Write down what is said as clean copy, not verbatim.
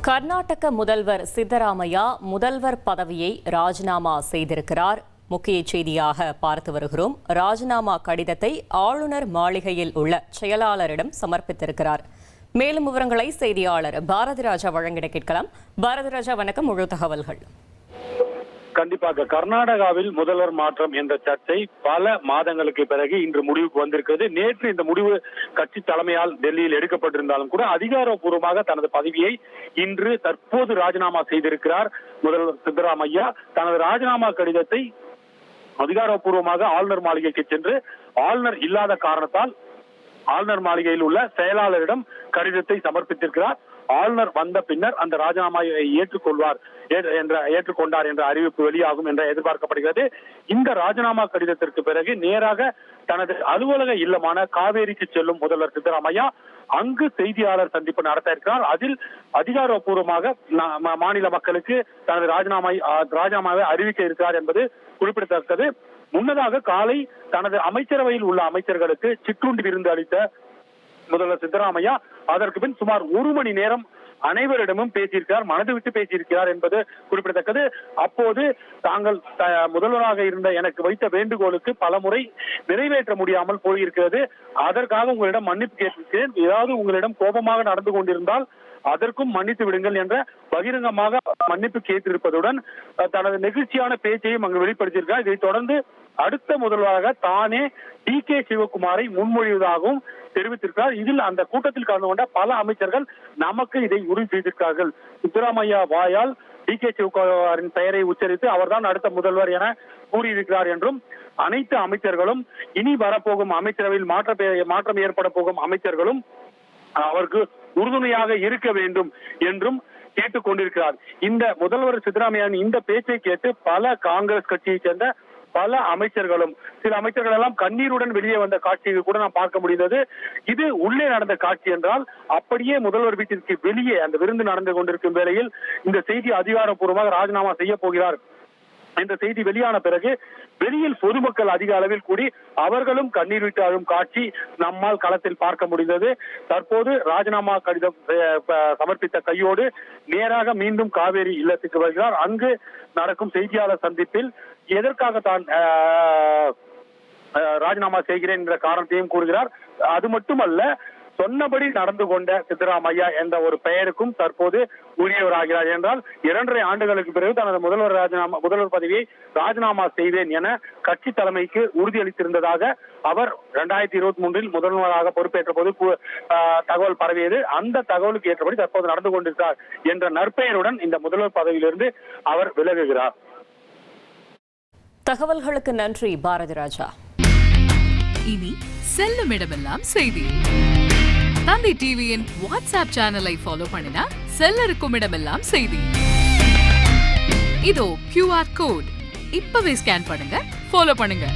கர்நாடக முதல்வர் சித்தராமையா முதல்வர் பதவியை ராஜினாமா செய்திருக்கிறார். முக்கிய செய்தியாக பார்த்து வருகிறோம். ராஜினாமா கடிதத்தை ஆளுநர் மாளிகையில் உள்ள செயலாளரிடம் சமர்ப்பித்திருக்கிறார். மேலும் விவரங்களை செய்தியாளர் பாரதிராஜா வழங்கிட கேட்கலாம். பாரதிராஜா, வணக்கம். முழு தகவல்கள். கண்டிப்பாக கர்நாடகாவில் முதல்வர் மாற்றம் என்ற சர்ச்சை பல மாதங்களுக்கு பிறகு இன்று முடிவுக்கு வந்திருக்கிறது. நேற்று இந்த முடிவு கட்சி தலைமையால் டெல்லியில் எடுக்கப்பட்டிருந்தாலும் கூட அதிகாரப்பூர்வமாக தனது பதவியை இன்று தற்போது ராஜினாமா செய்திருக்கிறார் முதல்வர் சித்தராமையா. தனது ராஜினாமா கடிதத்தை அதிகாரப்பூர்வமாக ஆளுநர் மாளிகைக்கு சென்று ஆளுநர் இல்லாத காரணத்தால் ஆளுநர் மாளிகையில் உள்ள செயலாளரிடம் கடிதத்தை சமர்ப்பித்திருக்கிறார். ஆளுநர் வந்த பின்னர் அந்த ராஜினாமாவை ஏற்றுக்கொண்டார் என்ற அறிவிப்பு வெளியாகும் என்று எதிர்பார்க்கப்படுகிறது. இந்த ராஜினாமா கடிதத்திற்கு பிறகு நேராக தனது அலுவலக இல்லமான காவேரிக்கு செல்லும் முதல்வர் சித்தராமையா அங்கு செய்தியாளர் சந்திப்பு நடத்த இருக்கிறார். அதில் அதிகாரப்பூர்வமாக மாநில மக்களுக்கு தனது ராஜினாமாவை அறிவிக்க இருக்கிறார் என்பது குறிப்பிடத்தக்கது. முன்னதாக காலை தனது அமைச்சரவையில் உள்ள அமைச்சர்களுக்கு சிற்றுண்டி விருந்து அளித்த முதல்வர் சித்தராமையா அதற்கு பின் சுமார் 1 மணி நேரம் அனைவரிடமும் பேசியிருக்கிறார், மனது விட்டு பேசியிருக்கிறார் என்பது குறிப்பிடத்தக்கது. அப்போது தாங்கள் முதல்வராக இருந்த எனக்கு வைத்த வேண்டுகோளுக்கு பல முறை நிறைவேற்ற முடியாமல் போயிருக்கிறது. அதற்காக உங்களிடம் மன்னிப்பு கேட்டிருக்கிறேன். ஏதாவது உங்களிடம் கோபமாக நடந்து கொண்டிருந்தால் அதற்கும் மன்னித்து விடுங்கள் என்ற பகிரங்கமாக மன்னிப்பு கேட்டிருப்பதுடன் தனது நெகிழ்ச்சியான பேச்சையும் அங்கு வெளிப்படுத்தியிருக்கிறார். இதைத் தொடர்ந்து அடுத்த முதல்வராக தானே டி.கே. சிவகுமாரை முன்மொழிவதாகவும் தெரிவித்திருக்கிறார். இதில் அந்த கூட்டத்தில் கலந்து கொண்ட பல அமைச்சர்கள் நமக்கு இதை உறுதி செய்திருக்கிறார்கள். சித்தராமையா வாயால் டி.கே. சிவகுமாரின் பெயரை உச்சரித்து அவர்தான் அடுத்த முதல்வர் என கூறியிருக்கிறார் என்றும் அனைத்து அமைச்சர்களும் இனி வரப்போகும் அமைச்சரவையில் மாற்றம் ஏற்பட போகும் அமைச்சர்களும் அவருக்கு உறுதுணையாக இருக்க வேண்டும் என்றும் கேட்டுக் கொண்டிருக்கிறார். இந்த முதல்வர் சித்தராமையாவின் இந்த பேச்சை கேட்டு பல காங்கிரஸ் கட்சியை சேர்ந்த பல அமைச்சர்களும் சில அமைச்சர்கள் எல்லாம் கண்ணீருடன் வெளியே வந்த காட்சியை கூட நாம் பார்க்க முடிந்தது. இது உள்ளே நடந்த காட்சி என்றால் அப்படியே முதல்வர் வீட்டிற்கு வெளியே அந்த விருந்து நடந்து கொண்டிருக்கும் வேளையில் இந்த செய்தி அதிகாரப்பூர்வமாக ராஜினாமா செய்ய போகிறார் என்ற செய்தி வெளியான பிறகு வெளியில் பொதுமக்கள் அதிக அளவில் கூடி அவர்களும் கண்ணீர் விட்டு அழும் காட்சி நம்மால் களத்தில் பார்க்க முடிந்தது. தற்போது ராஜினாமா கடிதம் சமர்ப்பித்த கையோடு நேராக மீண்டும் காவேரி இல்லத்துக்கு வருகிறார். அங்கு நடக்கும் செய்தியாளர் சந்திப்பில் எதற்காக தான் ராஜினாமா செய்கிறேன் என்ற காரணத்தையும் கூறுகிறார். அது மட்டுமல்ல, சொன்னபடி நடந்து கொண்ட சித்தராமையா என்ற ஒரு பெயருக்கும் தற்போது உரியவராகிறார். என்றால் 2.5 ஆண்டுகளுக்கு பிறகு தனது முதல்வர் பதவியை ராஜினாமா செய்வேன் என கட்சி தலைமைக்கு உறுதியளித்திருந்ததாக அவர் 2023 முதல்வராக பொறுப்பேற்ற போது தகவல் பரவியது. அந்த தகவலுக்கு ஏற்றபடி தற்போது நடந்து கொண்டிருக்கிறார் என்ற நற்பெயருடன் இந்த முதல்வர் பதவியிலிருந்து அவர் விலகுகிறார். தகவல்களுக்கு நன்றி பாரதிராஜா. இனி செல்லும் இடமெல்லாம் செய்தி. தந்தை டிவியின் வாட்ஸ்அப் சேனலை ஃபாலோ பண்ணினா செல்லருக்கும் இடமெல்லாம் செய்தி. இதோ QR கோட் இப்பவே ஸ்கேன் பண்ணுங்க, ஃபாலோ பண்ணுங்க.